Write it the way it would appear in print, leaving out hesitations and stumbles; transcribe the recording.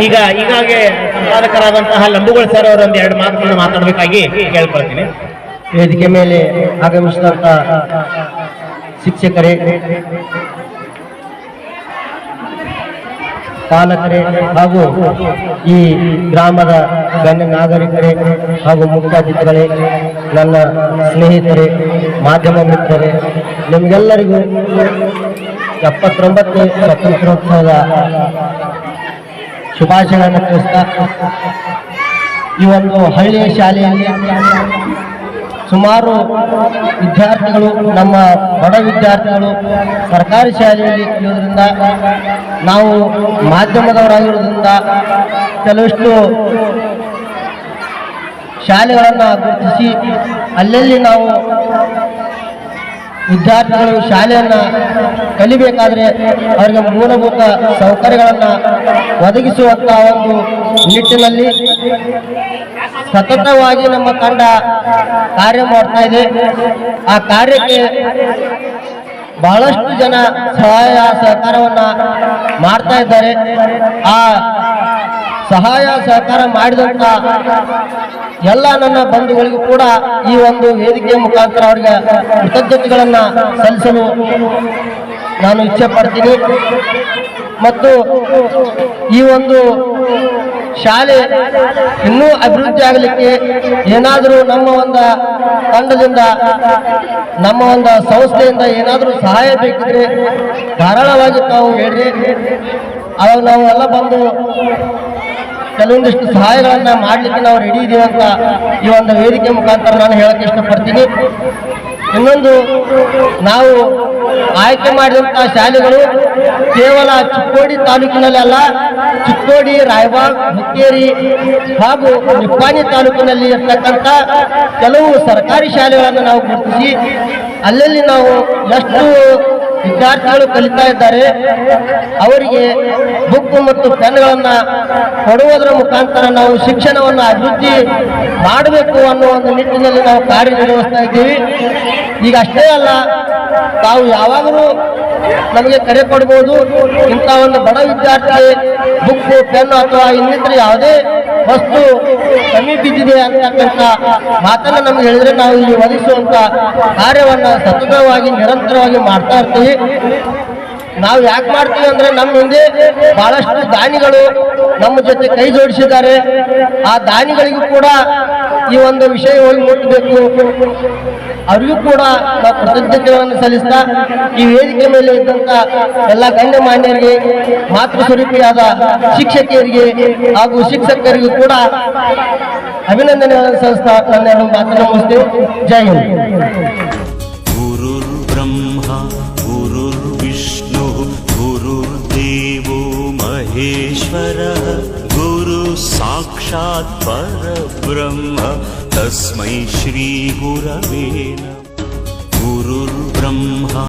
ಈಗಾಗಲೇ ಸಂಪಾದಕರಾದಂತಹ ಲಂಬುಗೋಳ್ ಸರ್ ಅವರು ಒಂದ್ 2 ಮಾತುಗಳನ್ನು ಮಾತಾಡಬೇಕಾಗಿ ಕೇಳ್ಕೊಳ್ತೀನಿ. ವೇದಿಕೆ ಮೇಲೆ ಆಗಮಿಸಿದಂತ ಶಿಕ್ಷಕರೇ, ಪಾಲಕರೇ ಹಾಗೂ ಈ ಗ್ರಾಮದ ಗಣ್ಯ ನಾಗರಿಕರೇ ಹಾಗೂ ಮುಖ್ಯ ಅತಿಥಿಗಳೇ, ನನ್ನ ಸ್ನೇಹಿತರೇ, ಮಾಧ್ಯಮ ಮಿತ್ರರೇ, ನಿಮಗೆಲ್ಲರಿಗೂ 79ನೇ ಸ್ವಾತಂತ್ರ್ಯೋತ್ಸವದ ಶುಭಾಶಯಗಳನ್ನು ತಿಳಿಸ್ತಾ, ಈ ಒಂದು ಹಳ್ಳಿಯ ಶಾಲೆಯಲ್ಲಿ ಸುಮಾರು ವಿದ್ಯಾರ್ಥಿಗಳು, ನಮ್ಮ ಬಡ ವಿದ್ಯಾರ್ಥಿಗಳು ಸರ್ಕಾರಿ ಶಾಲೆಯಲ್ಲಿ ಕಲಿಯೋದ್ರಿಂದ, ನಾವು ಮಾಧ್ಯಮದವರಾಗಿರೋದ್ರಿಂದ ಕೆಲವಷ್ಟು ಶಾಲೆಗಳನ್ನು ಗುರುತಿಸಿ ಅಲ್ಲಲ್ಲಿ ನಾವು ವಿದ್ಯಾರ್ಥಿಗಳು ಶಾಲೆಯನ್ನು ಕಲಿಬೇಕಾದ್ರೆ ಅವರಿಗೆ ಮೂಲಭೂತ ಸೌಕರ್ಯಗಳನ್ನು ಒದಗಿಸುವಂಥ ಒಂದು ನಿಟ್ಟಿನಲ್ಲಿ ಸತತವಾಗಿ ನಮ್ಮ ತಂಡ ಕಾರ್ಯ ಮಾಡ್ತಾ ಇದೆ. ಆ ಕಾರ್ಯಕ್ಕೆ ಬಹಳಷ್ಟು ಜನ ಸಹಾಯ ಸಹಕಾರವನ್ನ ಮಾಡ್ತಾ ಇದ್ದಾರೆ. ಆ ಸಹಾಯ ಸಹಕಾರ ಮಾಡಿದಂತ ಎಲ್ಲ ನನ್ನ ಬಂಧುಗಳಿಗೂ ಕೂಡ ಈ ಒಂದು ವೇದಿಕೆಯ ಮುಖಾಂತರ ಅವರಿಗೆ ಕೃತಜ್ಞತೆಗಳನ್ನ ಸಲ್ಲಿಸಲು ನಾನು ಇಚ್ಛೆ ಪಡ್ತೀನಿ. ಮತ್ತು ಈ ಒಂದು ಶಾಲೆ ಇನ್ನೂ ಅಭಿವೃದ್ಧಿ ಆಗಲಿಕ್ಕೆ ಏನಾದರೂ ನಮ್ಮ ಒಂದು ತಂಡದಿಂದ, ನಮ್ಮ ಒಂದು ಸಂಸ್ಥೆಯಿಂದ ಏನಾದರೂ ಸಹಾಯ ಬೇಕಿದ್ರೆ ಧಾರಾಳವಾಗಿ ತಾವು ಹೇಳ್ರಿ. ಅವಾಗ ನಾವು ಎಲ್ಲ ಬಂದು ಕೆಲವೊಂದಿಷ್ಟು ಸಹಾಯಗಳನ್ನು ಮಾಡಲಿಕ್ಕೆ ನಾವು ರೆಡಿ ಇದೀವಿ ಅಂತ ಈ ಒಂದು ವೇದಿಕೆ ಮುಖಾಂತರ ನಾನು ಹೇಳಕ್ಕೆ ಇಷ್ಟಪಡ್ತೀನಿ. ಇನ್ನೊಂದು, ನಾವು ಆಯ್ಕೆ ಮಾಡಿದಂಥ ಶಾಲೆಗಳು ಕೇವಲ ಚಿಕ್ಕೋಡಿ ತಾಲೂಕಿನಲ್ಲಿ ಅಲ್ಲ, ಚಿಕ್ಕೋಡಿ, ರಾಯಬಾಗ್, ಹುಕ್ಕೇರಿ ಹಾಗೂ ನಿಪ್ಪಾಣಿ ತಾಲೂಕಿನಲ್ಲಿ ಇರ್ತಕ್ಕಂಥ ಕೆಲವು ಸರ್ಕಾರಿ ಶಾಲೆಗಳನ್ನು ನಾವು ಗುರುತಿಸಿ ಅಲ್ಲಲ್ಲಿ ನಾವು ಎಷ್ಟು ವಿದ್ಯಾರ್ಥಿಗಳು ಕಲಿತಾ ಇದ್ದಾರೆ ಅವರಿಗೆ ಬುಕ್ ಮತ್ತು ಪೆನ್ಗಳನ್ನು ಕೊಡುವುದರ ಮುಖಾಂತರ ನಾವು ಶಿಕ್ಷಣವನ್ನು ಅಭಿವೃದ್ಧಿ ಮಾಡಬೇಕು ಅನ್ನೋ ಒಂದು ನಿಟ್ಟಿನಲ್ಲಿ ನಾವು ಕಾರ್ಯನಿರ್ವಹಿಸ್ತಾ ಇದ್ದೀವಿ. ಈಗ ಅಷ್ಟೇ ಅಲ್ಲ, ತಾವು ಯಾವಾಗಲೂ ನಮಗೆ ಕರೆ ಕೊಡ್ಬೋದು. ಇಂಥ ಒಂದು ಬಡ ವಿದ್ಯಾರ್ಥಿ ಬುಕ್, ಪೆನ್ ಅಥವಾ ಇನ್ನಿತರ ಯಾವುದೇ ವಸ್ತು ಕಮ್ಮಿ ಬಿದ್ದಿದೆ ಅಂತಕ್ಕಂಥ ಮಾತನ್ನು ನಮ್ಗೆ ಹೇಳಿದ್ರೆ ನಾವು ಇಲ್ಲಿ ಒದಗಿಸುವಂತ ಕಾರ್ಯವನ್ನು ಸತತವಾಗಿ ನಿರಂತರವಾಗಿ ಮಾಡ್ತಾ ಇರ್ತೀವಿ. ನಾವು ಯಾಕೆ ಮಾಡ್ತೀವಿ ಅಂದ್ರೆ ನಮ್ಮ ಹಿಂದೆ ಬಹಳಷ್ಟು ದಾನಿಗಳು ನಮ್ಮ ಜೊತೆ ಕೈ ಜೋಡಿಸಿದ್ದಾರೆ. ಆ ದಾನಿಗಳಿಗೂ ಕೂಡ ಈ ಒಂದು ವಿಷಯ ಹೋಗಿ ಮುಟ್ಟಬೇಕು, ಅವರಿಗೂ ಕೂಡ ನಾವು ಕೃತಜ್ಞತೆಗಳನ್ನು ಸಲ್ಲಿಸ್ತಾ, ಈ ವೇದಿಕೆ ಮೇಲೆ ಇದ್ದಂತ ಎಲ್ಲ ಗಣ್ಯಮಾನ್ಯರಿಗೆ, ಮಾತೃ ಸ್ವರೂಪಿಯಾದ ಶಿಕ್ಷಕಿಯರಿಗೆ ಹಾಗೂ ಶಿಕ್ಷಕರಿಗೂ ಕೂಡ ಅಭಿನಂದನೆಗಳನ್ನು ಸಲ್ಲಿಸ್ತಾ ನನ್ನ ಮಾತನ್ನು ಮುಗಿಸ್ತೇವೆ. ಜೈ ಹಿಂದ್. ಗುರುರ್ ಬ್ರಹ್ಮ ಗುರುರ್ ವಿಷ್ಣು ಗುರುರ್ದೇವೋ ಮಹೇಶ್ವರ ಗುರು ಸಾಕ್ಷಾತ್ ಪರಬ್ರಹ್ಮ ತಸ್ಮೈ ಶ್ರೀ ಗುರವೇ ನಮಃ. ಗುರುರ್ ಬ್ರಹ್ಮ